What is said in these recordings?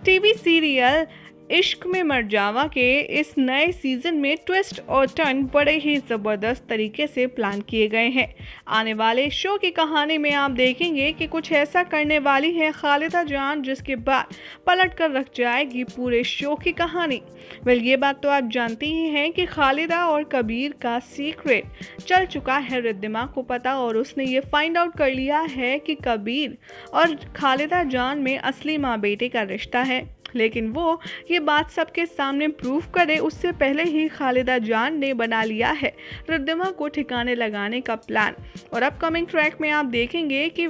TV serial इश्क में मर जावा के इस नए सीजन में ट्विस्ट और टर्न बड़े ही ज़बरदस्त तरीके से प्लान किए गए हैं। आने वाले शो की कहानी में आप देखेंगे कि कुछ ऐसा करने वाली है खालिदा जान जिसके बाद पलट कर रख जाएगी पूरे शो की कहानी। ये बात तो आप जानती ही हैं कि खालिदा और कबीर का सीक्रेट चल चुका है रिद्धिमा को पता, और उसने ये फाइंड आउट कर लिया है कि कबीर और खालिदा जान में असली माँ बेटे का रिश्ता है। लेकिन वो ये बात सबके सामने प्रूव करे उससे पहले ही खालिदा जान ने बना लिया है रिद्धिमा को ठिकाने लगाने का प्लान। और अपकमिंग ट्रैक में आप देखेंगे कि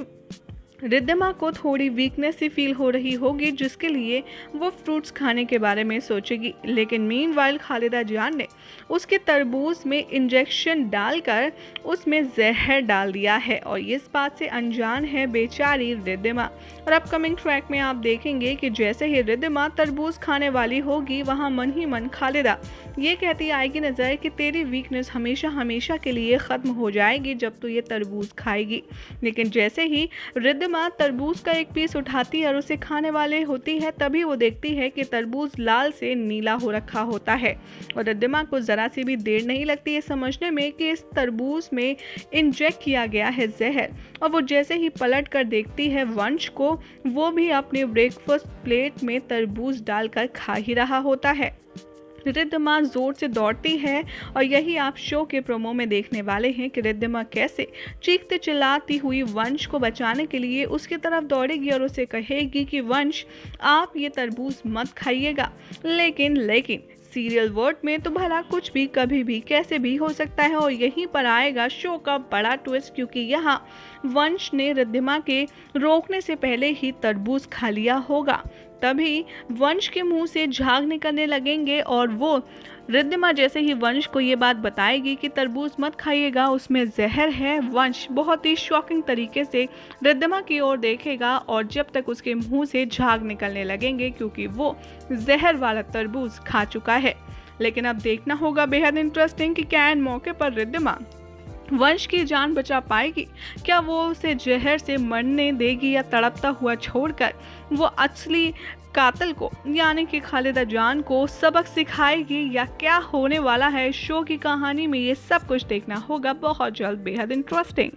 रिद्धिमा को थोड़ी वीकनेस सी फील हो रही होगी जिसके लिए वो फ्रूट्स खाने के बारे में सोचेगी। लेकिन मीनवाइल खालिदा जान ने उसके तरबूज में इंजेक्शन डालकर उसमें जहर डाल दिया है और इस बात से अनजान है बेचारी रिद्धिमा। और अपकमिंग ट्रैक में आप देखेंगे कि जैसे ही रिद्धिमा तरबूज खाने वाली होगी वहाँ मन ही मन खालिदा ये कहती आएगी नजर कि तेरी वीकनेस हमेशा हमेशा के लिए ख़त्म हो जाएगी जब तू ये तरबूज खाएगी। लेकिन जैसे ही रिद्धिमा तरबूज का एक पीस उठाती है और उसे खाने वाले होती है तभी वो देखती है कि तरबूज लाल से नीला हो रखा होता है। और रिद्धिमा को ज़रा सी भी देर नहीं लगती है समझने में कि इस तरबूज में इंजेक्ट किया गया है जहर। और वो जैसे ही पलट कर देखती है वंश को, वो भी अपने ब्रेकफास्ट प्लेट में तरबूज डालकर खा ही रहा होता है। रिद्धिमा जोर से दौड़ती है और यही आप शो के प्रोमो में देखने वाले हैं कि रिद्धिमा कैसे चीखते चिल्लाती हुई वंश को बचाने के लिए उसकी तरफ दौड़ेगी और उसे कहेगी कि वंश आप ये तरबूज मत खाइएगा। लेकिन सीरियल वर्ड में तो भला कुछ भी कभी भी कैसे भी हो सकता है। और यहीं पर आएगा शो का बड़ा ट्विस्ट, क्योंकि यहाँ वंश ने रिद्धिमा के रोकने से पहले ही तरबूज खा लिया होगा। तभी वंश के मुंह से झाग निकलने लगेंगे और वो रिद्धिमा जैसे ही वंश को ये बात बताएगी कि तरबूज मत खाइएगा उसमें जहर है, वंश बहुत ही शॉकिंग तरीके से रिद्धिमा की ओर देखेगा और जब तक उसके मुंह से झाग निकलने लगेंगे क्योंकि वो जहर वाला तरबूज खा चुका है। लेकिन अब देखना होगा बेहद इंटरेस्टिंग कि क्या इन मौके पर रिद्धिमा वंश की जान बचा पाएगी। क्या वो उसे जहर से मरने देगी या तड़पता हुआ छोड़कर वो असली कातिल को यानी कि खालिदा जान को सबक सिखाएगी, या क्या होने वाला है शो की कहानी में, ये सब कुछ देखना होगा बहुत जल्द। बेहद इंटरेस्टिंग।